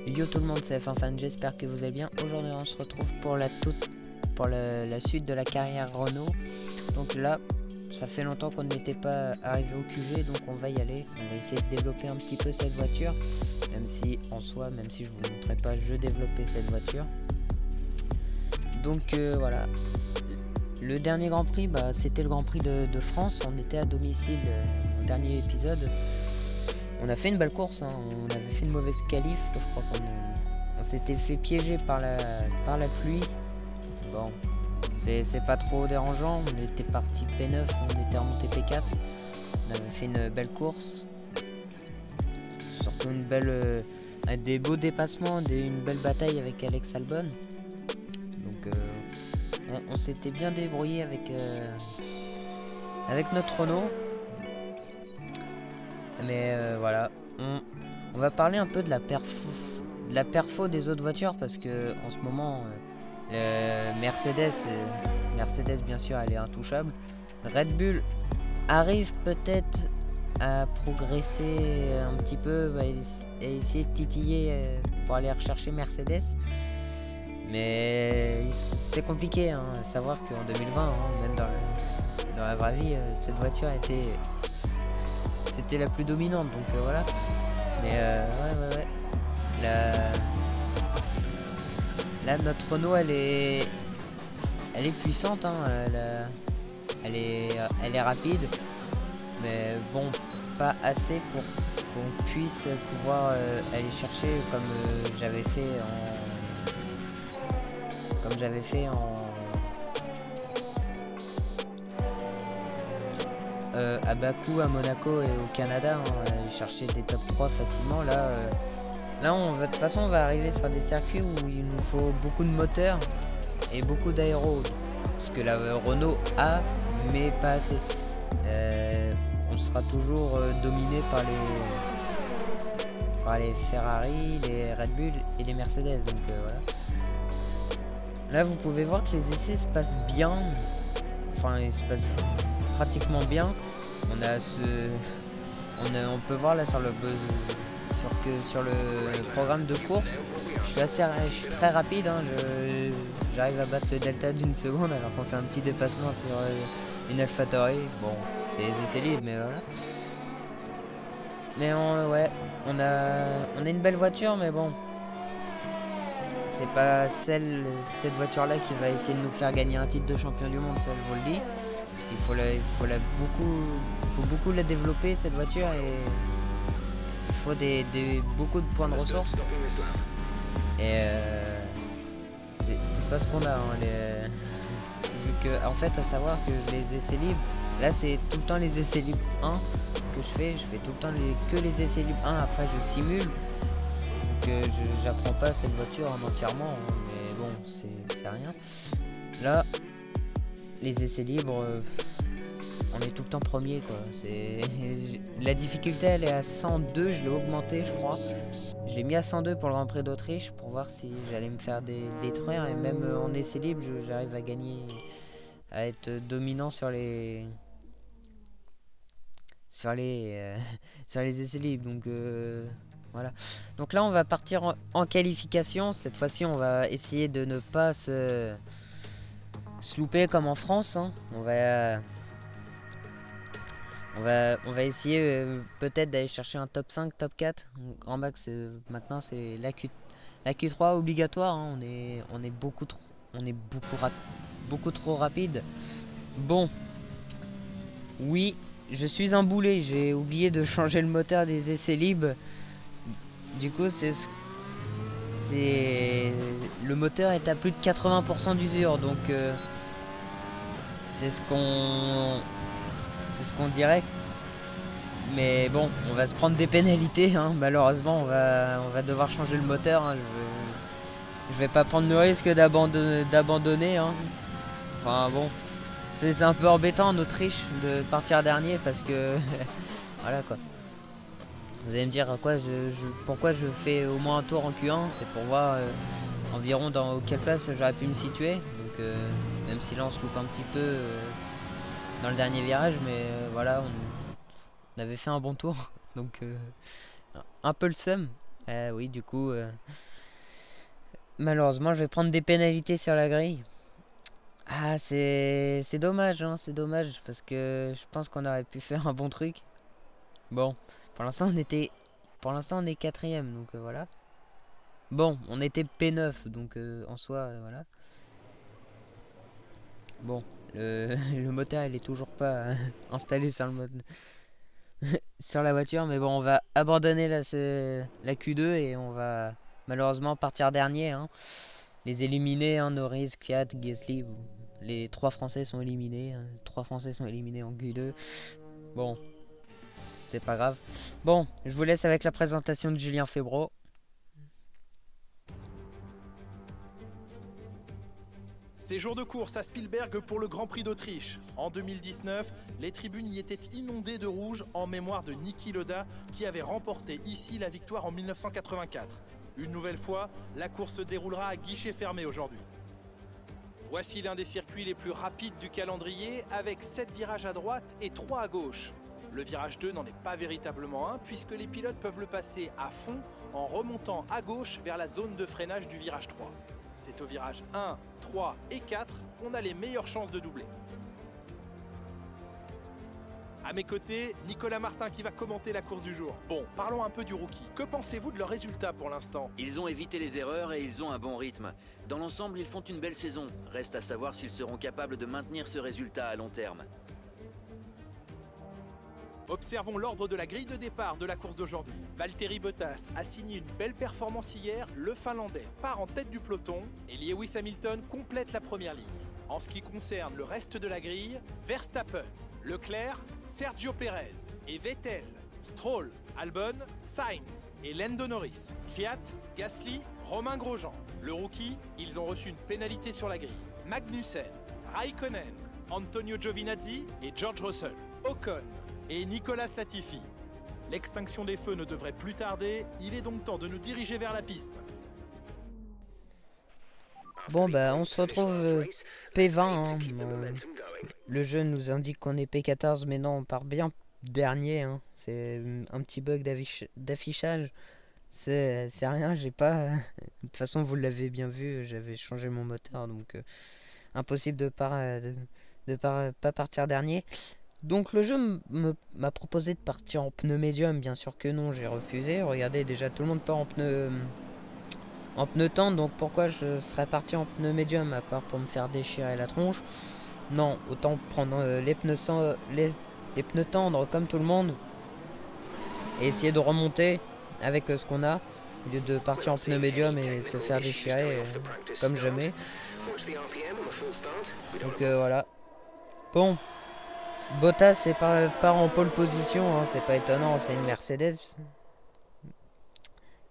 Yo tout le monde, c'est F1 j'espère que vous allez bien. Aujourd'hui on se retrouve pour la suite de la carrière Renault. Donc là, ça fait longtemps qu'on n'était pas arrivé au QG, donc on va y aller. On va essayer de développer un petit peu cette voiture, même si en soi, même si je vous montrais pas, je développais cette voiture. Donc voilà. Le dernier Grand Prix, c'était le Grand Prix de France. On était à domicile au dernier épisode. On a fait une belle course, hein. On avait fait une mauvaise qualif. Je crois qu'on s'était fait piéger par la pluie. Bon, c'est pas trop dérangeant. On était parti P9, on était remonté P4. On avait fait une belle course. Surtout une belle, des beaux dépassements, une belle bataille avec Alex Albon. Donc on s'était bien débrouillé avec notre Renault. Mais voilà, on va parler un peu de la perfo des autres voitures parce que en ce moment Mercedes bien sûr elle est intouchable. Red Bull arrive peut-être à progresser un petit peu, à essayer de titiller pour aller rechercher Mercedes. Mais c'est compliqué hein, à savoir qu'en 2020, hein, même dans la vraie vie, cette voiture c'était la plus dominante, donc voilà. Mais ouais. Là, notre Renault, elle est puissante, hein. Elle est rapide, mais bon, pas assez pour qu'on puisse pouvoir aller chercher comme j'avais fait à Bakou, à Monaco et au Canada, hein, aller chercher des top 3 facilement. Là, de toute façon, on va arriver sur des circuits où il nous faut beaucoup de moteurs et beaucoup d'aéro. Ce que la Renault a, mais pas assez. On sera toujours dominé par les Ferrari, les Red Bull et les Mercedes. Donc voilà. Là, vous pouvez voir que les essais se passent bien. Enfin, ils se passent pratiquement bien. On peut voir là sur le programme de course, je suis très rapide, hein. J'arrive à battre le delta d'une seconde alors qu'on fait un petit dépassement sur une AlphaTauri. Bon, c'est les essais libres, mais voilà. Mais ouais, on a une belle voiture, mais bon, c'est pas cette voiture là qui va essayer de nous faire gagner un titre de champion du monde, ça je vous le dis. Parce qu'il faut beaucoup la développer cette voiture, et il faut beaucoup de points de ressources. Et c'est pas ce qu'on a, hein, vu que en fait, à savoir que les essais libres, là c'est tout le temps les essais libres 1 que je fais tout le temps que les essais libres 1. Après je simule, donc j'apprends pas cette voiture entièrement, hein, mais bon, c'est rien. Là, les essais libres, on est tout le temps premier, quoi. La difficulté, elle est à 102, je l'ai augmenté, je crois. Je l'ai mis à 102 pour le Grand Prix d'Autriche pour voir si j'allais me faire détruire, et même en essais libre, j'arrive à gagner, à être dominant sur les sur les essais libres. Donc voilà. Donc là, on va partir en qualification. Cette fois-ci, on va essayer de ne pas se louper comme en France, hein. On va essayer peut-être d'aller chercher un top 5, top 4. Grand max, maintenant c'est la Q3 obligatoire, hein. On est beaucoup trop rapide. Bon, oui, je suis un boulet. J'ai oublié de changer le moteur des essais libres. Du coup, le moteur est à plus de 80% d'usure, donc c'est ce qu'on dirait. Mais bon, on va se prendre des pénalités, hein. Malheureusement, on va devoir changer le moteur, hein. Je vais pas prendre le risque d'abandonner, hein. Enfin bon, c'est un peu embêtant en Autriche de partir dernier parce que voilà quoi. Vous allez me dire pourquoi je fais au moins un tour en Q1, c'est pour voir environ dans quelle place j'aurais pu me situer. Donc même si là on se loupe un petit peu dans le dernier virage, mais voilà, on avait fait un bon tour. Donc un peu le seum. Oui, du coup, malheureusement, je vais prendre des pénalités sur la grille. Ah, c'est dommage, hein, c'est dommage parce que je pense qu'on aurait pu faire un bon truc. Bon, pour l'instant, on est quatrième, donc voilà. Bon, on était P9, donc en soi, voilà. Bon, le moteur, il est toujours pas installé sur le mode, sur la voiture, mais bon, on va abandonner la Q2 et on va malheureusement partir dernier, hein. Les éliminés, hein, Norris, Kvyat, Gasly, les trois Français sont éliminés, hein. Trois Français sont éliminés en Q2. Bon, c'est pas grave. Bon, je vous laisse avec la présentation de Julien Febvre. C'est jour de course à Spielberg pour le Grand Prix d'Autriche. En 2019, les tribunes y étaient inondées de rouge en mémoire de Niki Lauda qui avait remporté ici la victoire en 1984. Une nouvelle fois, la course se déroulera à guichet fermé aujourd'hui. Voici l'un des circuits les plus rapides du calendrier avec 7 virages à droite et 3 à gauche. Le virage 2 n'en est pas véritablement un puisque les pilotes peuvent le passer à fond en remontant à gauche vers la zone de freinage du virage 3. C'est au virage 1, 3 et 4 qu'on a les meilleures chances de doubler. À mes côtés, Nicolas Martin qui va commenter la course du jour. Bon, parlons un peu du rookie. Que pensez-vous de leurs résultats pour l'instant? Ils ont évité les erreurs et ils ont un bon rythme. Dans l'ensemble, ils font une belle saison. Reste à savoir s'ils seront capables de maintenir ce résultat à long terme. Observons l'ordre de la grille de départ de la course d'aujourd'hui. Valtteri Bottas a signé une belle performance hier, le Finlandais part en tête du peloton et Lewis Hamilton complète la première ligne. En ce qui concerne le reste de la grille, Verstappen, Leclerc, Sergio Perez et Vettel, Stroll, Albon, Sainz et Lando Norris, Kvyat, Gasly, Romain Grosjean. Le rookie, ils ont reçu une pénalité sur la grille. Magnussen, Raikkonen, Antonio Giovinazzi et George Russell, Ocon et Nicolas Latifi. L'extinction des feux ne devrait plus tarder, il est donc temps de nous diriger vers la piste. Bon, bah, on se retrouve P20, hein. Le jeu nous indique qu'on est P14, mais non, on part bien dernier, hein. C'est un petit bug d'affichage. C'est rien, j'ai pas... De toute façon, vous l'avez bien vu, j'avais changé mon moteur, donc impossible de pas partir dernier. Donc le jeu m'a proposé de partir en pneu médium, bien sûr que non, j'ai refusé. Regardez, déjà tout le monde part en pneu tendre, donc pourquoi je serais parti en pneu médium à part pour me faire déchirer la tronche? Non, autant prendre les pneus tendres comme tout le monde et essayer de remonter avec ce qu'on a, au lieu de partir en pneu médium et de se faire déchirer comme jamais. Donc voilà. Bon, Bottas part en pole position, hein, c'est pas étonnant, c'est une Mercedes.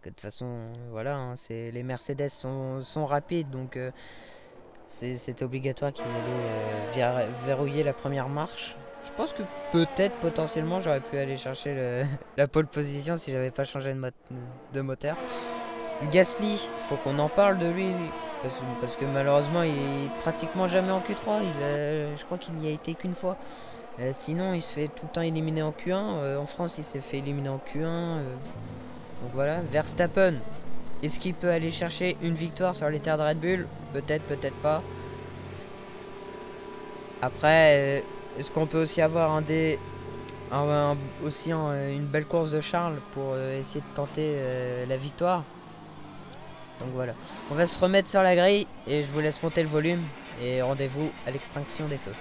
De toute façon, voilà, hein, les Mercedes sont rapides, donc c'est obligatoire qu'il allait verrouiller la première marche. Je pense que peut-être, potentiellement, j'aurais pu aller chercher la pole position si j'avais pas changé de moteur. Gasly, faut qu'on en parle de lui, parce que malheureusement, il est pratiquement jamais en Q3. Je crois qu'il n'y a été qu'une fois. Sinon, il se fait tout le temps éliminer en Q1. En France, il s'est fait éliminer en Q1. Donc voilà, Verstappen. Est-ce qu'il peut aller chercher une victoire sur les terres de Red Bull? Peut-être, peut-être pas. Après, est-ce qu'on peut aussi avoir une belle course de Charles pour essayer de tenter la victoire? Donc voilà, on va se remettre sur la grille et je vous laisse monter le volume et rendez-vous à l'extinction des feux.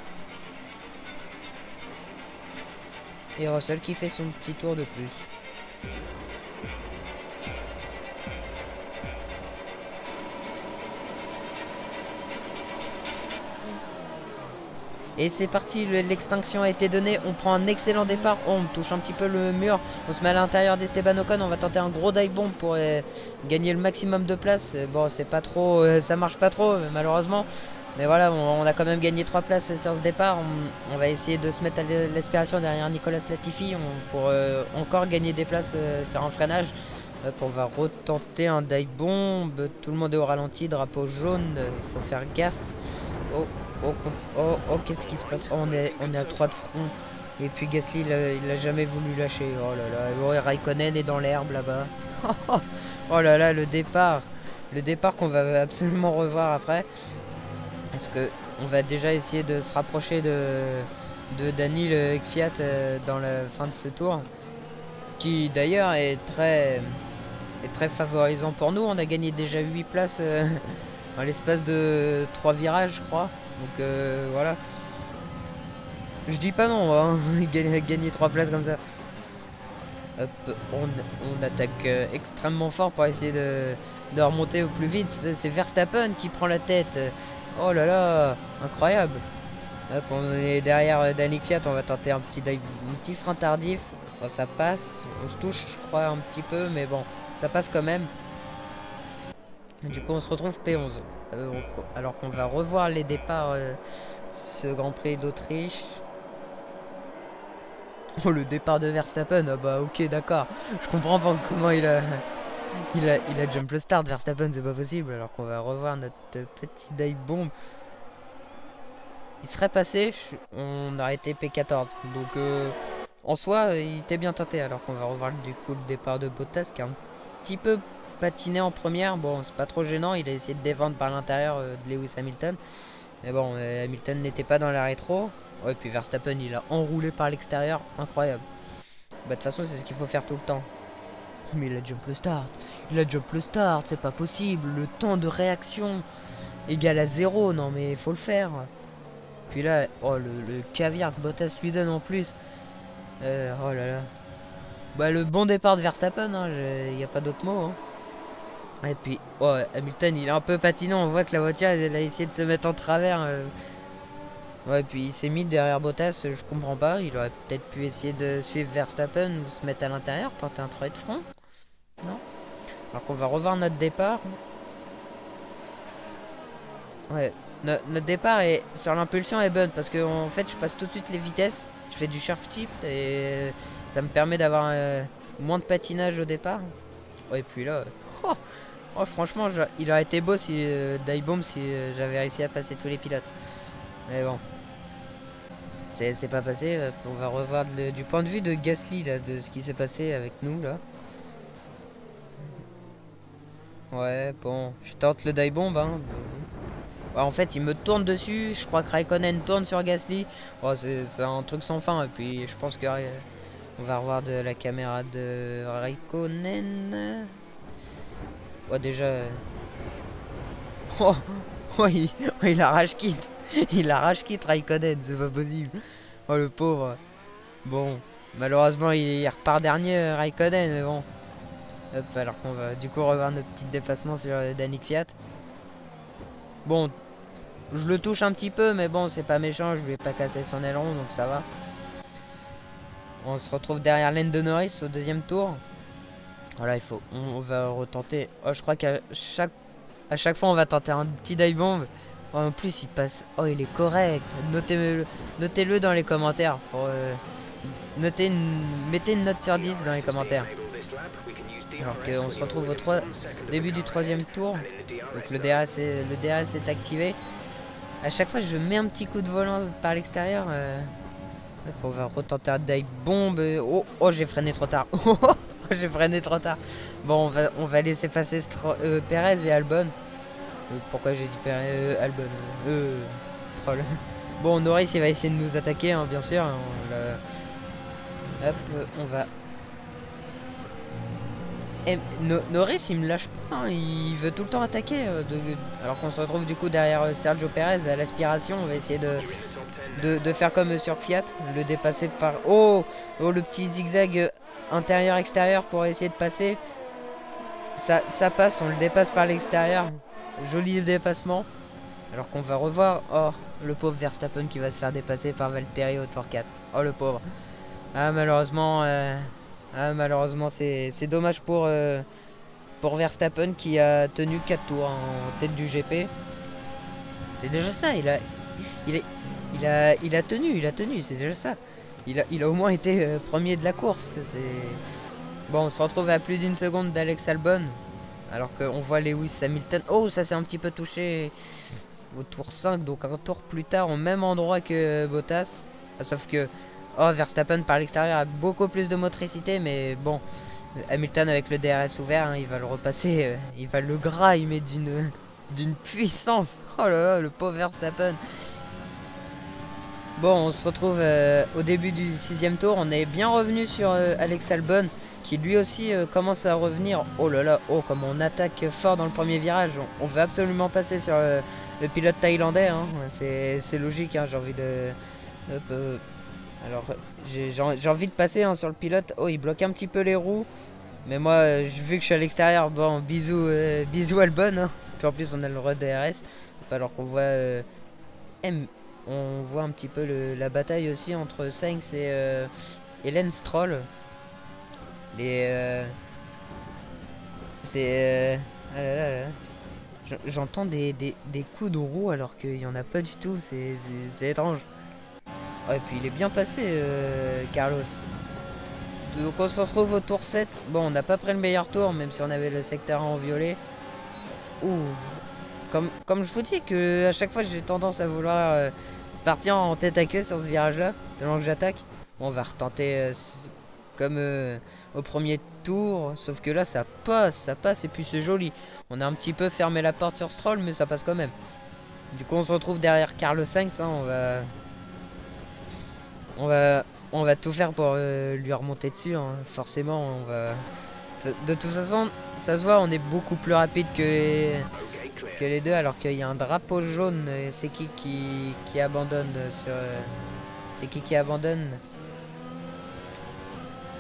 Et Russell qui fait son petit tour de plus. Et c'est parti, l'extinction a été donnée, on prend un excellent départ, on touche un petit peu le mur, on se met à l'intérieur d'Esteban Ocon, on va tenter un gros dive bomb pour gagner le maximum de place. Bon, c'est pas trop, ça marche pas trop malheureusement, mais voilà, on a quand même gagné 3 places sur ce départ. On va essayer de se mettre à l'aspiration derrière Nicolas Latifi pour encore gagner des places sur un freinage. Hop, on va retenter un dive bomb, tout le monde est au ralenti, drapeau jaune, il faut faire gaffe. Oh, qu'est-ce qui se passe? On est à 3 de front. Et puis Gasly, il a jamais voulu lâcher. Oh là là, Raikkonen est dans l'herbe là-bas. Oh là là, le départ. Le départ qu'on va absolument revoir après. Parce que on va déjà essayer de se rapprocher de Daniil Kvyat dans la fin de ce tour. Qui d'ailleurs est très favorisant pour nous. On a gagné déjà 8 places dans l'espace de 3 virages, je crois. Donc voilà. Je dis pas non, hein. Gagner 3 places comme ça. Hop, on attaque extrêmement fort pour essayer de remonter au plus vite. C'est Verstappen qui prend la tête. Oh là là, incroyable. Hop, on est derrière Daniil Kvyat, on va tenter un petit frein tardif. Oh, ça passe, on se touche je crois un petit peu, mais bon, ça passe quand même. Du coup on se retrouve P11. Alors qu'on va revoir les départs ce Grand Prix d'Autriche. Oh, le départ de Verstappen, ah bah ok d'accord. Je comprends pas comment il a jump le start Verstappen, c'est pas possible. Alors qu'on va revoir notre petit dive bomb. Il serait passé, on aurait été P14. Donc en soi il était bien tenté. Alors qu'on va revoir du coup le départ de Bottas qui a un petit peu patiné en première. Bon c'est pas trop gênant, il a essayé de défendre par l'intérieur de Lewis Hamilton. Mais bon Hamilton n'était pas dans la rétro. Ouais, puis Verstappen il a enroulé par l'extérieur, incroyable. Bah de toute façon c'est ce qu'il faut faire tout le temps. Mais il a jump le start. Il a jump le start, c'est pas possible. Le temps de réaction égal à 0. Non mais faut le faire. Puis là, oh le caviar que Bottas lui donne en plus. Oh là là. Bah le bon départ de Verstappen, hein, y a pas d'autre mot. Hein. Et puis, oh, Hamilton il est un peu patinant. On voit que la voiture elle a essayé de se mettre en travers. Ouais, puis il s'est mis derrière Bottas, je comprends pas. Il aurait peut-être pu essayer de suivre Verstappen ou se mettre à l'intérieur, tenter un travail de front. Non. Alors qu'on va revoir notre départ. Ouais, notre départ est sur l'impulsion est bonne parce que en fait je passe tout de suite les vitesses. Je fais du sharp shift et ça me permet d'avoir moins de patinage au départ. Ouais, et puis là, oh, franchement, il aurait été beau si dive bomb si j'avais réussi à passer tous les pilotes. Mais bon. C'est pas passé. On va revoir du point de vue de Gasly là, de ce qui s'est passé avec nous là. Ouais, bon, je tente le dive bomb. Hein. Bah, en fait, il me tourne dessus. Je crois que Raikkonen tourne sur Gasly. Oh, c'est un truc sans fin. Et puis, je pense que on va revoir de la caméra de Raikkonen. Oh, déjà. Oh, oh, il arrache quitte. Il arrache quitte Raikkonen, c'est pas possible. Oh le pauvre. Bon, malheureusement il repart dernier Raikkonen, mais bon. Hop, alors qu'on va du coup revoir notre petit déplacement sur Daniil Kvyat. Bon, je le touche un petit peu, mais bon c'est pas méchant, je lui ai pas cassé son aileron donc ça va. On se retrouve derrière Lando Norris au deuxième tour. Voilà, on va retenter. Oh, je crois qu'à chaque fois on va tenter un petit dive bomb. Oh, en plus il passe. Oh, il est correct. Notez-le dans les commentaires. Mettez une note sur 10 dans les commentaires. Alors qu'on se retrouve au début du troisième tour. Donc le DRS est activé. À chaque fois je mets un petit coup de volant par l'extérieur. On va retenter un dive bomb. Oh, j'ai freiné trop tard. J'ai freiné trop tard. Bon, on va laisser passer Perez et Albon. Pourquoi j'ai dit Perez Albon Stroll. Bon, Norris il va essayer de nous attaquer, hein, bien sûr. Hop, on va. Norris il me lâche pas, hein, il veut tout le temps attaquer. Alors qu'on se retrouve du coup derrière Sergio Perez à l'aspiration. On va essayer de faire comme sur Fiat, le dépasser par. Oh, le petit zigzag intérieur-extérieur pour essayer de passer. Ça passe, on le dépasse par l'extérieur. Joli dépassement. Alors qu'on va revoir. Oh, le pauvre Verstappen qui va se faire dépasser par Valtteri au tour 4. Oh, le pauvre. Ah, malheureusement, c'est dommage pour Verstappen qui a tenu 4 tours en tête du GP. C'est déjà ça. Il a tenu, c'est déjà ça. Il a au moins été premier de la course. Bon, on se retrouve à plus d'une seconde d'Alex Albon. Alors qu'on voit Lewis Hamilton. Oh, ça s'est un petit peu touché au tour 5. Donc un tour plus tard, au même endroit que Bottas. Sauf que Verstappen par l'extérieur a beaucoup plus de motricité. Mais bon, Hamilton avec le DRS ouvert, hein, il va le repasser, il va le grimer d'une puissance. Oh là là, le pauvre Verstappen. Bon, on se retrouve au début du 6ème tour. On est bien revenu sur Alex Albon, qui lui aussi commence à revenir. Oh là là, oh comme on attaque fort dans le premier virage. On veut absolument passer sur le pilote thaïlandais, hein. C'est logique, hein, j'ai envie de... Hop, alors, j'ai envie de passer, hein, sur le pilote. Oh, il bloque un petit peu les roues. Mais moi, vu que je suis à l'extérieur, bon, bisous, bisous Albon, hein. Puis en plus, on a le DRS. Alors qu'on voit... on voit un petit peu la bataille aussi entre Sainz et Hélène Stroll. Ah là là là. J'entends des coups de roue alors qu'il n'y en a pas du tout. C'est étrange. Oh, et puis il est bien passé, Carlos. Donc on se retrouve au tour 7. Bon, on n'a pas pris le meilleur tour, même si on avait le secteur en violet. Ouh. Comme je vous dis que à chaque fois j'ai tendance à vouloir partir en tête à queue sur ce virage là, tellement que j'attaque. Bon, on va retenter comme au premier tour, sauf que là ça passe et puis c'est joli. On a un petit peu fermé la porte sur Stroll, mais ça passe quand même. Du coup on se retrouve derrière Carlos Sainz, hein, on va tout faire pour lui remonter dessus, hein. Forcément on va... De toute façon ça se voit, on est beaucoup plus rapide que les deux, alors qu'il y a un drapeau jaune. C'est qui abandonne sur... c'est qui abandonne?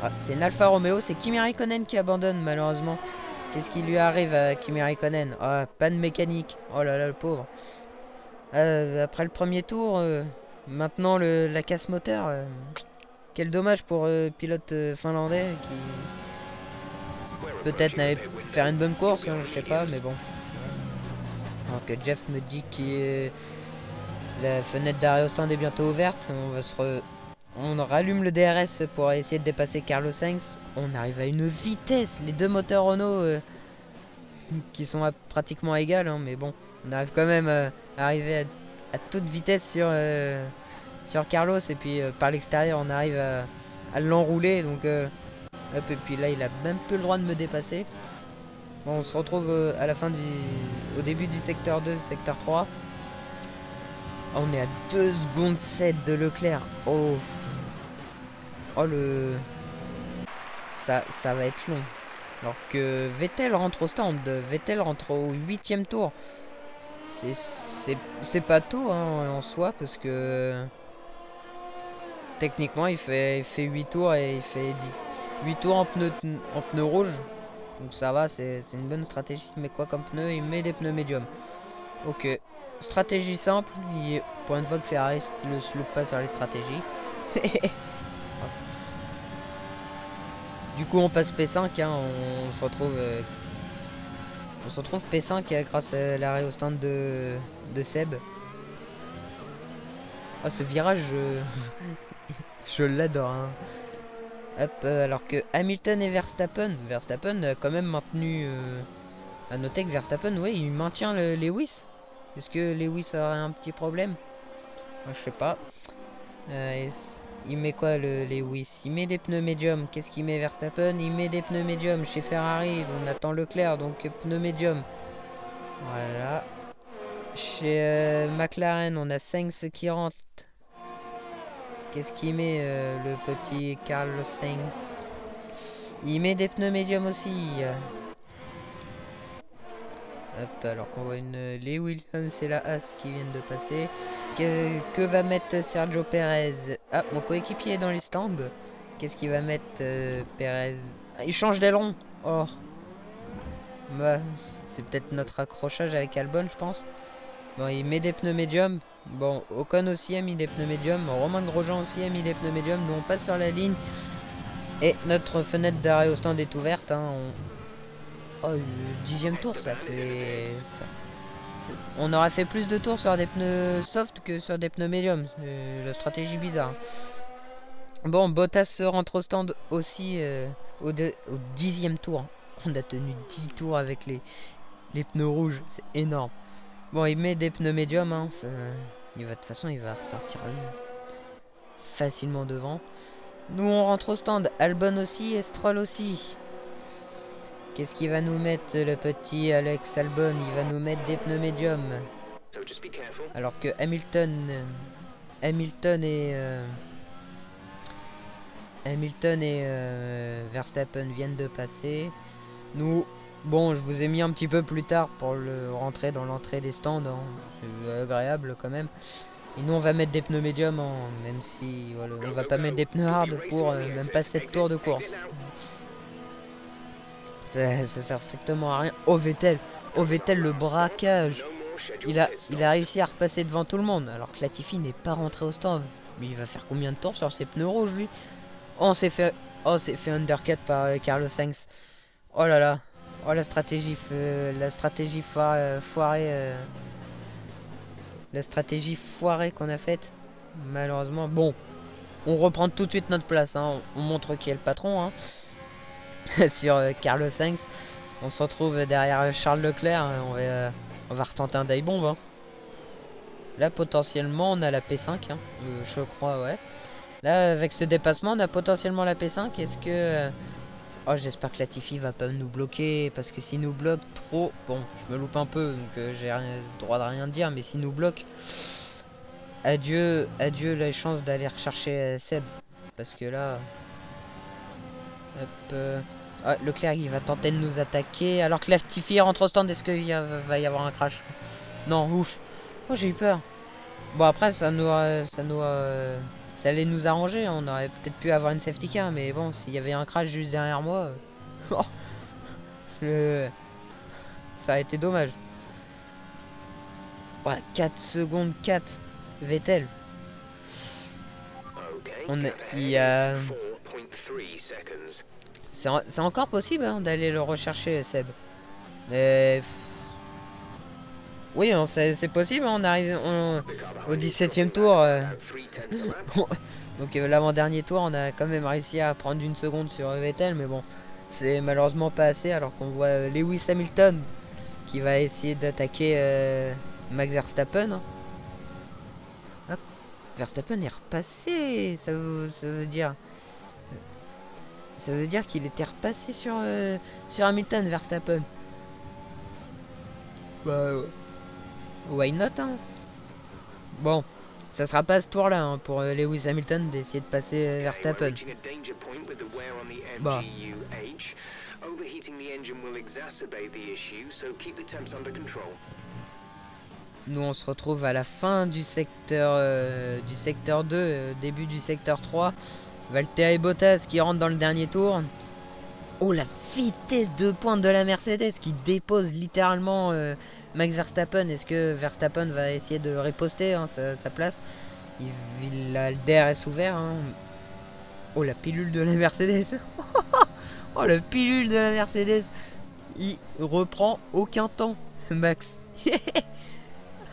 Ah, c'est une Alfa Romeo, c'est Kimi Raikkonen qui abandonne malheureusement. Qu'est-ce qui lui arrive à Kimi Raikkonen? Ah, panne mécanique. Oh là là, le pauvre. Après le premier tour, maintenant la casse moteur. Quel dommage pour le pilote finlandais qui peut-être n'allait faire une bonne course, hein, je sais pas, mais bon. Alors que Jeff me dit que la fenêtre d'arrêt au stand est bientôt ouverte. On rallume le DRS pour essayer de dépasser Carlos Sainz. On arrive à une vitesse. Les deux moteurs Renault qui sont pratiquement égales, hein, mais bon, on arrive quand même à arriver à toute vitesse sur Carlos. Et puis par l'extérieur, on arrive à l'enrouler. Donc, hop, et puis là, il a même plus le droit de me dépasser. Bon, on se retrouve à la fin au début du secteur 2, secteur 3. On est à 2 secondes 7 de Leclerc. Oh, ça va être long. Alors que Vettel rentre au stand. Vettel rentre au 8ème tour. C'est pas tôt, hein, en soi, parce que techniquement il fait 8 tours et il fait 8 tours en pneu rouge. Donc ça va, c'est une bonne stratégie. Il met quoi comme pneu? Il met des pneus médium. Ok. Stratégie simple. Pour une fois que Ferrari ne se loupe pas sur les stratégies. Du coup on passe P5, hein, on se retrouve P5 grâce à l'arrêt au stand de Seb. Ah, ce virage je l'adore, hein. Hop, alors que Hamilton et Verstappen a quand même maintenu... à noter que Verstappen, oui, il maintient le Lewis. Est-ce que Lewis aurait un petit problème? Je sais pas. Il met quoi le Lewis? Il met des pneus médiums. Qu'est-ce qu'il met Verstappen? Il met des pneus médiums. Chez Ferrari, on attend Leclerc, donc pneus médiums. Voilà. Chez McLaren, on a Sainz qui rentre. Qu'est-ce qu'il met le petit Carlos Sainz? Il met des pneus médiums aussi. Hop, alors qu'on voit les Williams et la Haas qui viennent de passer. Que va mettre Sergio Perez? Ah, mon coéquipier est dans les stands. Qu'est-ce qu'il va mettre Perez? Ah, il change d'aileron. Oh. Bah, c'est peut-être notre accrochage avec Albon, je pense. Bon, il met des pneus médiums. Bon, Ocon aussi a mis des pneus médiums. Romain Grosjean aussi a mis des pneus médiums. Nous on passe sur la ligne. Et notre fenêtre d'arrêt au stand est ouverte, hein. Oh, le 10ème tour, ça fait... On aurait fait plus de tours sur des pneus soft que sur des pneus médiums. La stratégie bizarre. Bon, Bottas rentre au stand aussi au 10ème tour. On a tenu 10 tours avec les pneus rouges. C'est énorme. Bon, il met des pneus médiums, hein. De toute façon, il va ressortir facilement devant. Nous, on rentre au stand. Albon aussi et Stroll aussi. Qu'est-ce qu'il va nous mettre, le petit Alex Albon? Il va nous mettre des pneus médiums. Alors que Hamilton et Verstappen viennent de passer. Nous, bon, je vous ai mis un petit peu plus tard pour le rentrer dans l'entrée des stands. Hein. C'est agréable quand même. Et nous, on va mettre des pneus médiums, hein, même si voilà, on va pas mettre des pneus hard pour même pas 7 tours de course. Ça sert strictement à rien. Oh Vettel, le braquage. Il a réussi à repasser devant tout le monde, alors que Latifi n'est pas rentré au stand. Mais il va faire combien de tours sur ses pneus rouges, lui? Oh, on s'est fait undercut par Carlos Sainz. Oh là là. Oh, la stratégie foirée. La stratégie foirée qu'on a faite. Malheureusement. Bon, on reprend tout de suite notre place. Hein. On montre qui est le patron. Hein. Sur Carlos Sainz. On se retrouve derrière Charles Leclerc. Hein. On va retenter un dive bomb. Hein. Là, potentiellement, on a la P5. Hein. Je crois, ouais. Là, avec ce dépassement, on a potentiellement la P5. Est-ce que... Oh, j'espère que Latifi va pas nous bloquer. Parce que s'il nous bloque trop... Bon, je me loupe un peu. Donc, j'ai le droit de rien dire. Mais s'il nous bloque... Adieu la chance d'aller rechercher Seb. Parce que là... Hop... Ah, Leclerc, il va tenter de nous attaquer. Alors que Latifi rentre au stand. Est-ce qu'il va y avoir un crash? Non, ouf. Oh, j'ai eu peur. Bon, après, ça allait nous arranger. On aurait peut-être pu avoir une safety car. Mais bon, s'il y avait un crash juste derrière moi... ça a été dommage. Ouais, 4 secondes 4. Vettel. Il y a... C'est encore possible hein, d'aller le rechercher, Seb. Mais... Oui, c'est possible, on arrive au 17ème tour. Donc l'avant-dernier tour, on a quand même réussi à prendre une seconde sur Vettel, mais bon, c'est malheureusement pas assez, alors qu'on voit Lewis Hamilton qui va essayer d'attaquer Max Verstappen. Hein. Hop. Verstappen est repassé, ça veut dire... Ça veut dire qu'il était repassé sur Hamilton, Verstappen. Bah ouais. Why not hein. Bon, ça sera pas ce tour là hein, pour Lewis Hamilton d'essayer de passer Verstappen. Bah. Nous on se retrouve à la fin du secteur 2, début du secteur 3. Valtteri Bottas qui rentre dans le dernier tour. Oh la vitesse de pointe de la Mercedes qui dépose littéralement Max Verstappen. Est-ce que Verstappen va essayer de riposter hein, sa place? Le DRS ouvert. Hein. Oh la pilule de la Mercedes. Oh la pilule de la Mercedes. Il reprend aucun temps Max.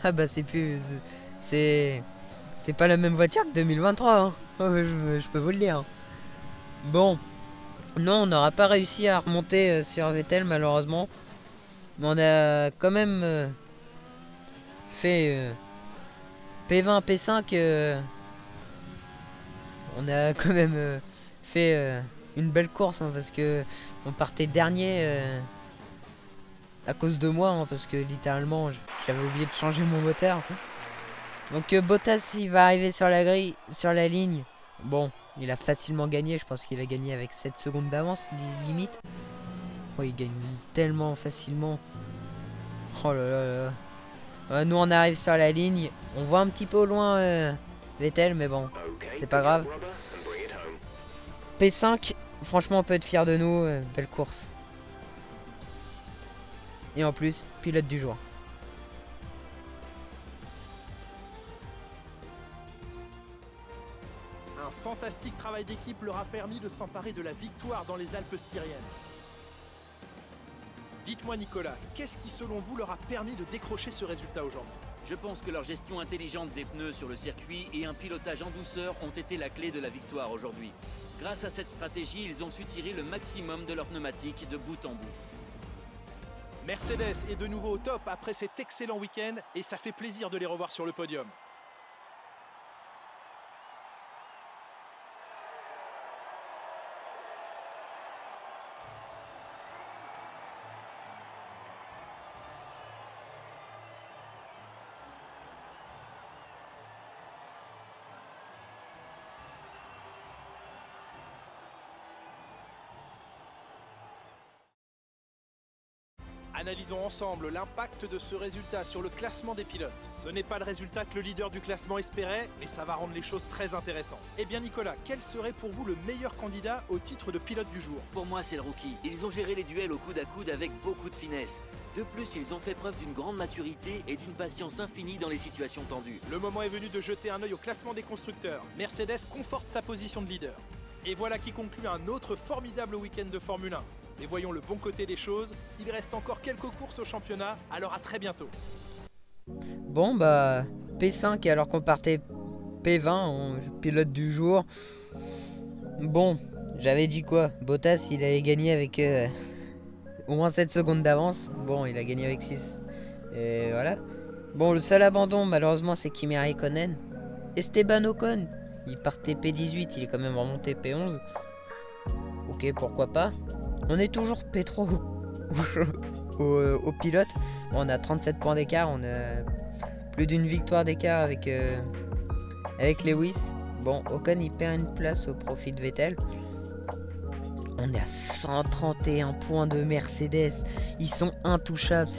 Ah bah c'est plus... C'est pas la même voiture que 2023 hein. Oh, je peux vous le dire. Bon. Non, on n'aura pas réussi à remonter sur Vettel malheureusement. Mais on a quand même fait P20, P5. On a quand même fait une belle course hein, parce que on partait dernier à cause de moi hein, parce que littéralement j'avais oublié de changer mon moteur. Donc Bottas il va arriver sur la grille, sur la ligne. Bon, il a facilement gagné, je pense qu'il a gagné avec 7 secondes d'avance limite. Oh, il gagne tellement facilement. Oh là là là. Nous on arrive sur la ligne, on voit un petit peu au loin Vettel mais bon, c'est pas grave. P5, franchement on peut être fier de nous, belle course. Et en plus, pilote du jour. Un fantastique travail d'équipe leur a permis de s'emparer de la victoire dans les Alpes styriennes. Dites-moi Nicolas, qu'est-ce qui selon vous leur a permis de décrocher ce résultat aujourd'hui? Je pense que leur gestion intelligente des pneus sur le circuit et un pilotage en douceur ont été la clé de la victoire aujourd'hui. Grâce à cette stratégie, ils ont su tirer le maximum de leurs pneumatiques de bout en bout. Mercedes est de nouveau au top après cet excellent week-end et ça fait plaisir de les revoir sur le podium. Analysons ensemble l'impact de ce résultat sur le classement des pilotes. Ce n'est pas le résultat que le leader du classement espérait, mais ça va rendre les choses très intéressantes. Eh bien Nicolas, quel serait pour vous le meilleur candidat au titre de pilote du jour? Pour moi, c'est le rookie. Ils ont géré les duels au coude à coude avec beaucoup de finesse. De plus, ils ont fait preuve d'une grande maturité et d'une patience infinie dans les situations tendues. Le moment est venu de jeter un œil au classement des constructeurs. Mercedes conforte sa position de leader. Et voilà qui conclut un autre formidable week-end de Formule 1. Mais voyons le bon côté des choses, il reste encore quelques courses au championnat, alors à très bientôt. Bon bah P5 alors qu'on partait P20 en pilote du jour. Bon, j'avais dit quoi? Bottas il allait gagner avec au moins 7 secondes d'avance. Bon, il a gagné avec 6. Et voilà. Bon, le seul abandon malheureusement c'est Kimi Raikkonen. Esteban Ocon, il partait P18, il est quand même remonté P11. Ok, pourquoi pas. On est toujours P3 au pilote. Bon, on a 37 points d'écart, on a plus d'une victoire d'écart avec Lewis. Bon, Ocon il perd une place au profit de Vettel. On est à 131 points de Mercedes. Ils sont intouchables,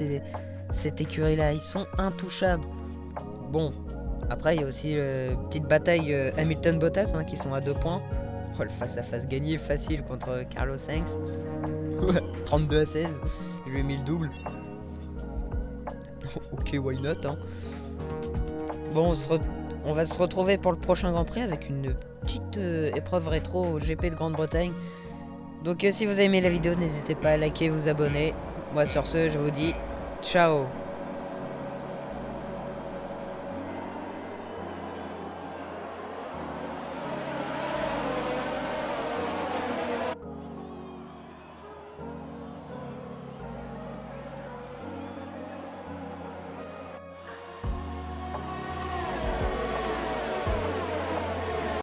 cette écurie-là. Ils sont intouchables. Bon, après il y a aussi petite bataille Hamilton-Bottas qui sont à 2 points. Oh, le face-à-face gagné facile contre Carlos Sainz. 32 à 16. Je lui ai mis le double. Ok, why not Bon, on va se retrouver pour le prochain Grand Prix avec une petite épreuve rétro au GP de Grande-Bretagne. Donc si vous avez aimé la vidéo, n'hésitez pas à liker, vous abonner. Moi sur ce, je vous dis ciao.